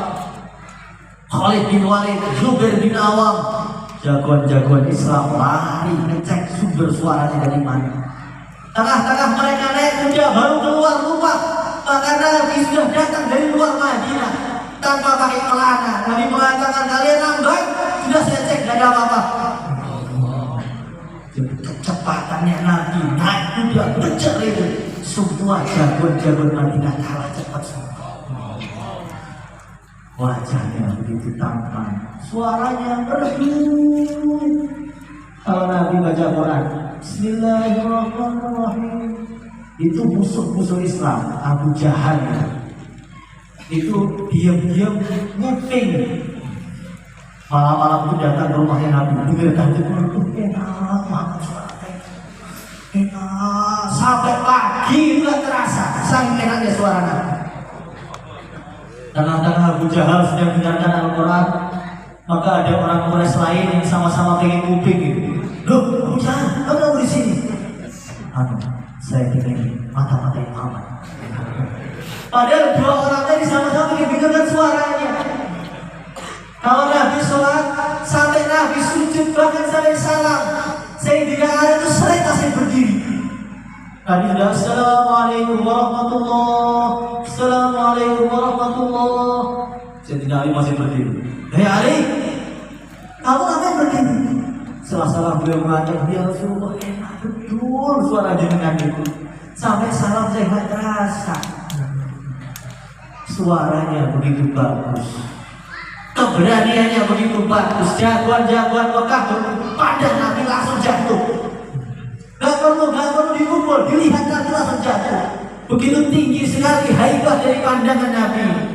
Khalid bin Walid, Zubair bin Awam, jagoan-jagoan Islam lari ngecek sumber suaranya dari mana. Tengah-tengah mereka naik kuda baru keluar rumah, maka Nabi sudah datang dari luar Madinah tanpa pakai celana. Nabi mengatakan, kalian lambat, sudah saya cek tidak ada apa-apa. Kecepatannya Nabi naik kuda kejar itu, semua jagoan-jagoan Madinah kalah cepat semua. Wajahnya begitu tampan, suaranya merdu. Kalau Nabi baca Quran, Bismillahirrahmanirrahim, itu musuh-musuh Islam, Abu Jahal itu diam-diam nguping. Malam-malam itu datang ke rumahnya Nabi, dengarkan itu enak banget suaranya, enak. Sampai pagi nggak terasa, saking enaknya suara Nabi. Tengah-tengah Abu Jahal sedang mendengarkan Al-Quran, maka ada orang Quraisy lain yang sama-sama pengen nguping gitu. Loh, Abu Jahal, kamu di sini? Saya pengen mata-matain Muhammad. Padahal dua orang tadi sama-sama pengen dengarkan suaranya. Kalau Nabi sholat, sampai Nabi sujud, bahkan sampai salam, Sayyidina Ali itu sering berdiri. Nabi sudah Assalamualaikum warahmatullahi, Assalamualaikum warahmatullahi. Sayyidina Ali masih berdiri. Hei Ali, kamu ngapain berdiri? Setelah beliau mengatakan, ya Rasulullah, enak betul suara jenengan itu. Sampai salam saya nggak terasa. Suaranya begitu bagus, keberaniannya begitu bagus. Jagoan-jagoan Mekah pandang Nabi langsung jatuh. Gak perlu dipukul, dilihat Nabi langsung jatuh. Begitu tinggi sekali haibah dari pandangan Nabi.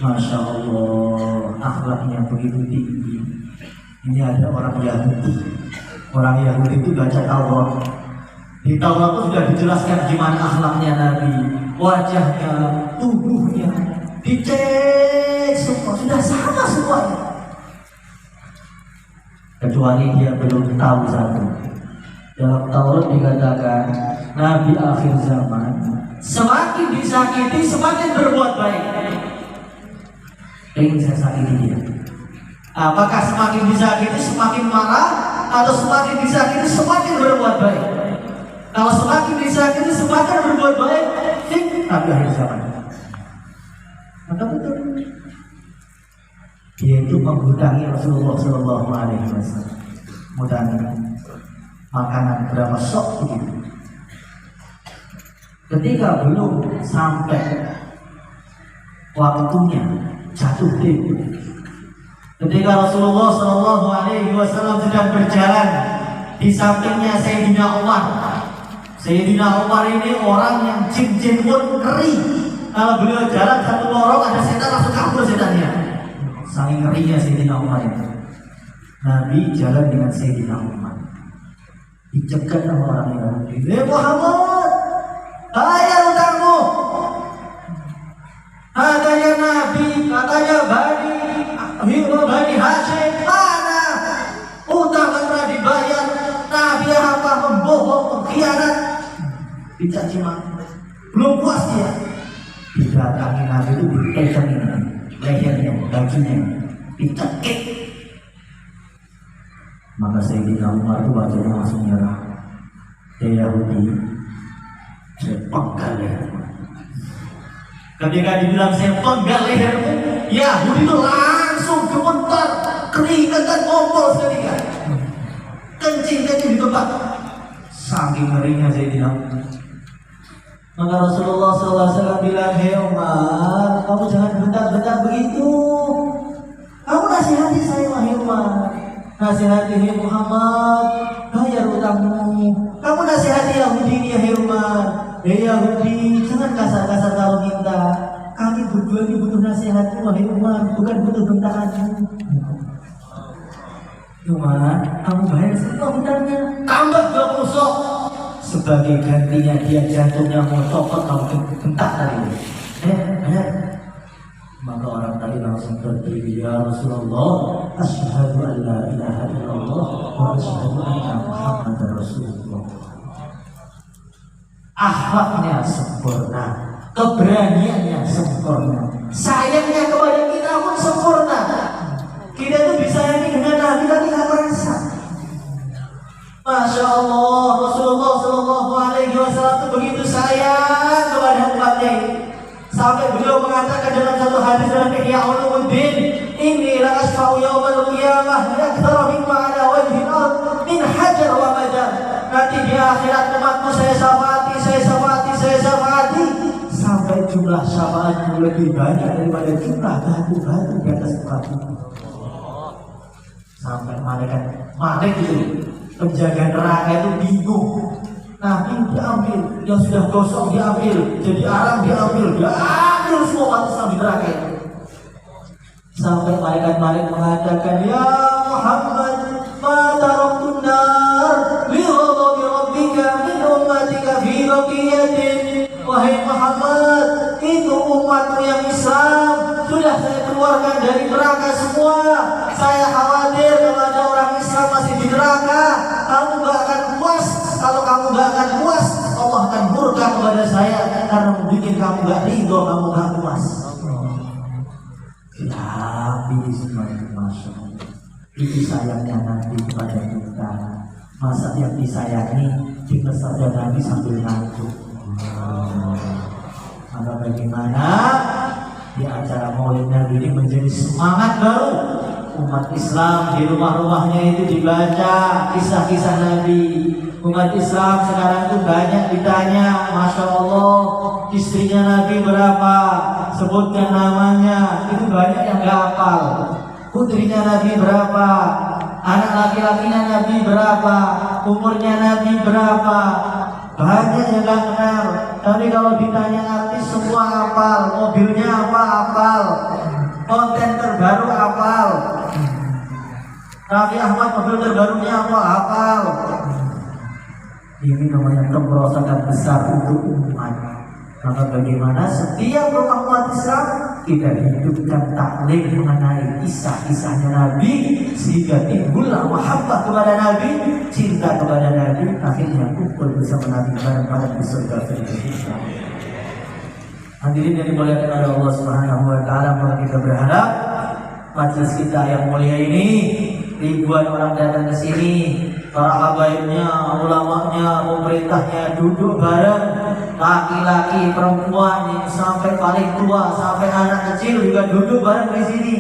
Masya Allah, akhlaknya begitu tinggi. Ini ada orang Yahudi. Orang Yahudi itu baca Taurat. Di Taurat itu sudah dijelaskan gimana akhlaknya Nabi, wajahnya, tubuhnya, dicek semua, sudah sama semuanya. Kecuali dia belum tahu satu. Dalam Taurat dikatakan Nabi akhir zaman semakin disakiti semakin berbuat baik. Ingin saya sakiti dia. Apakah semakin disakiti semakin marah, atau semakin disakiti semakin berbuat baik? Kalau semakin disakiti semakin berbuat baik, Nabi akhir zaman. Maka betul. Dia itu menghutangi Rasulullah SAW. Mudahan makanan berapa sok begitu. Ketika belum sampai waktunya jatuh tempo, ketika Rasulullah SAW sedang berjalan, di sampingnya Sayyidina Umar. Sayyidina Umar ini orang yang jin-jin pun ngeri. Kalau beliau jalan satu lorong ada setan langsung kabur setannya. Saking ngerinya Sayyidina Umar itu. Nabi jalan dengan Sayyidina Umar, dicegat sama orang Yahudi. Muhammad, bayar utangmu. Katanya Nabi, katanya Bani Hashim, mana utang yang pernah dibayar? Nabi apa membohong, mengkhianat, dicaci maki. Belum puas dia, didatangi Nabi itu dipegangin lehernya, bajunya, dicekik. Maka Sayyidina Umar itu wajahnya langsung nyerah. Dia Yahudi, saya penggal lehermu. Ketika dibilang saya penggal lehermu, Yahudi itu langsung gemetar, keringatan ngompol seketika, kencing di tempat. Saking ngerinya Sayyidina Umar. Maka Rasulullah SAW bilang, hei Umar, kamu jangan bentak-bentak begitu. Kamu nasihati saya, wahai Umar. Nasihati, hei Muhammad, bayar utangmu. Kamu nasihati Yahudi ini, hei Umar. Hei Yahudi, jangan kasar-kasar kalau minta. Kami berdua ini butuh nasihatmu, wahai Umar, bukan butuh bentakanmu. Umar, kamu bayar semua hutangnya. Tambah 20 sok. sebagai gantinya dia jantungnya mau copot kalau gentak tadi. Maka orang tadi langsung berdiri, ya Rasulullah, asyhadu an la ilaha illallah wa asyhadu anna Muhammadar Rasulullah. Akhlaknya sempurna, keberaniannya sempurna, sayangnya kepada kita pun sempurna. Kita tuh disayangi dengan Nabi tapi nggak merasa. Masya Allah, Rasulullah Shallallahu Alaihi Wasallam itu begitu sayang kepada umatnya ini. Sampai beliau mengatakan dalam satu hadis dalam Ihya Ulumuddin, "Inni la asfa'u yaumal qiyamah aktsara mimma 'ala wajhil ard min hajar wa madar." Nanti di akhirat umatku saya syafaati sampai jumlah syafaatku lebih banyak daripada jumlah batu-batu di atas batu. Sampai malaikat itu penjaga neraka itu bingung. Nabi diambil, yang sudah gosong diambil, jadi arang diambil semua umat Islam di neraka itu. Sampai malaikat mengatakan, ya Muhammad, ma taraktun nar li ghadabi rabbika min ummatika fi baqiyatin. Wahai Muhammad, itu umatmu yang Islam sudah saya keluarkan dari neraka semua. Saya khawatir kalau ada orang Islam masih di neraka, kamu gak akan puas. Kalau kamu gak akan puas, Allah akan murka kepada saya karena membuat kamu gak ridho, kamu gak puas. Tapi semuanya Masya Allah, itu sayangnya Nabi kepada kita. Masa yang disayangi kita saja Nabi sambil ngantuk. Maka bagaimana di acara Maulid Nabi ini menjadi semangat baru umat Islam di rumah-rumahnya itu dibaca kisah-kisah Nabi. Umat Islam sekarang itu banyak ditanya, Masya Allah, istrinya Nabi berapa? Sebutkan namanya. Itu banyak yang gak hafal. Putrinya Nabi berapa? Anak laki-lakinya Nabi berapa? Umurnya Nabi berapa? Banyak yang gak kenal. Tapi kalau ditanya artis semua hafal. Mobilnya apa hafal. Konten terbaru hafal. Raffi Ahmad mobil terbarunya apa hafal. Ini namanya kemerosotan besar untuk umat. Maka bagaimana setiap rumah umat Islam kita hidupkan taklim mengenai kisah-kisahnya Nabi, sehingga timbullah mahabbah kepada Nabi, cinta kepada Nabi, akhirnya kumpul bersama Nabi bareng-bareng di surga Firdaus. Hadirin yang dimuliakan oleh Allah Subhanahu wa taala, maka kita berharap majelis kita yang mulia ini, ribuan orang datang ke sini, para habaibnya, ulamanya, pemerintahnya duduk bareng, laki-laki, perempuan, sampai paling tua, sampai anak kecil juga duduk bareng di sini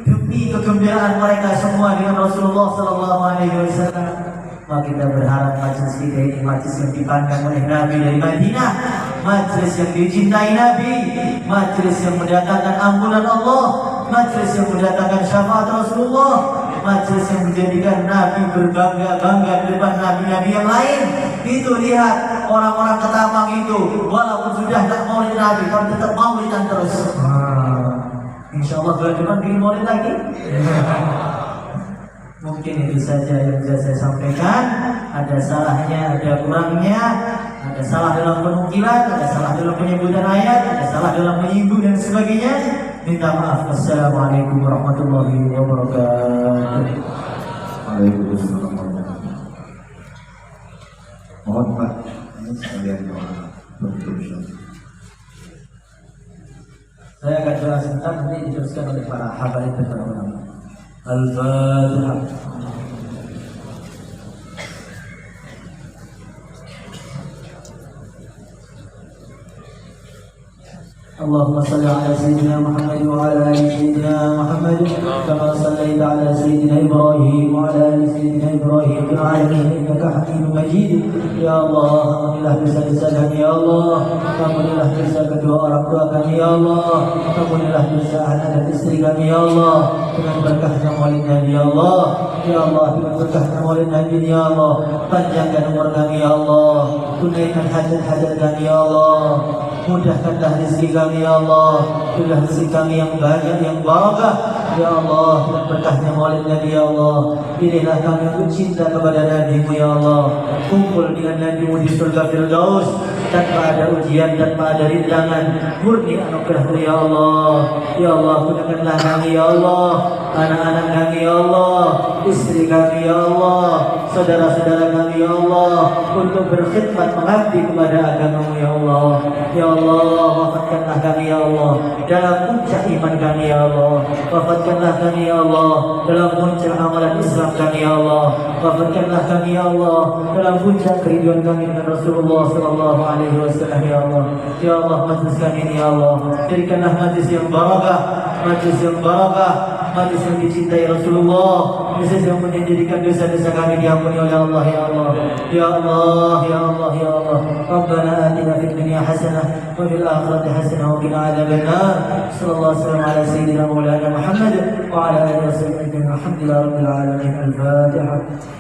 demi kegembiraan mereka semua dengan Rasulullah Sallallahu Alaihi Wasallam. Maka kita berharap majelis kita ini majelis yang dipandang oleh Nabi dari Madinah, majelis yang dicintai Nabi, majelis yang mendatangkan ampunan Allah, majelis yang mendatangkan syafaat Rasulullah, majelis yang menjadikan Nabi berbangga-bangga di depan Nabi-Nabi yang lain. Itu lihat orang-orang Ketapang itu, walaupun sudah tak maulid Nabi, tapi tetap maulidan terus. Insya Allah bulan depan bikin maulid lagi. Mungkin itu saja yang bisa saya sampaikan. Ada salahnya, ada kurangnya, ada salah dalam penukilan, ada salah dalam penyebutan ayat, ada salah dalam menyinggung dan sebagainya. Minta maaf. Assalamualaikum warahmatullahi wabarakatuh. Waalaikumsalam warahmatullahi wabarakatuh. Mohon Pak, ini sekalian doa untuk saya akan doa sebentar, nanti diteruskan oleh para habaib dan para ulama. Al-Fatihah. اللهم صل على سيدنا محمد وعلى ال سيدنا محمد كما صليت على سيدنا ابراهيم وعلى ال سيدنا ابراهيم في العالمين انك حميد مجيد. Ya Allah, ampunilah dosa-dosa kami ya Allah, ampunilah dosa kedua orang tua kami ya Allah, ampunilah dosa anak dan istri kami ya Allah, dengan berkahnya maulid Nabi ya Allah. Ya Allah, dengan berkahnya maulid Nabi ya Allah, panjangkan umur kami ya Allah, tunaikan hajat-hajat kami ya Allah, mudahkanlah rezeki kami ya Allah, berilah rezeki kami yang banyak, yang barakah, Ya Allah, dengan berkahnya maulid Nabi ya Allah, pilihlah kami untuk cinta kepada Nabi-Mu ya Allah. Kumpul dengan Nabi-Mu di surga Firdaus tanpa ada ujian, tanpa ada rintangan, murni anugerah-Mu ya Allah. Ya Allah, gunakanlah kami ya Allah, anak-anak kami ya Allah, istri kami ya Allah, saudara-saudara kami ya Allah, untuk berkhidmat mengabdi kepada agama-Mu ya Allah. Ya Allah, wafatkanlah kami ya Allah dalam puncak iman kami ya Allah. Wafatkanlah kami ya Allah dalam puncak amalan Islam kami ya Allah. Wafatkanlah kami ya Allah dalam puncak kerinduan kami dengan Rasulullah sallallahu alaihi wasallam ya Allah. Ya Allah, majlis kami ini ya Allah, jadikanlah majlis yang barakah, majlis yang barakah, majlis yang dicintai Rasulullah, majlis yang menjadikan dosa-dosa kami diampuni oleh Allah ya Allah. Ya Allah, ya Allah, ya Allah. Rabbana atina fid dunya hasanah wa fil akhirati hasanah wa qina adzabannar. Sallallahu alaihi wasallam ala sayyidina Maulana Muhammad wa ala alihi wasallam. Alhamdulillah rabbil alamin. Al-Fatihah.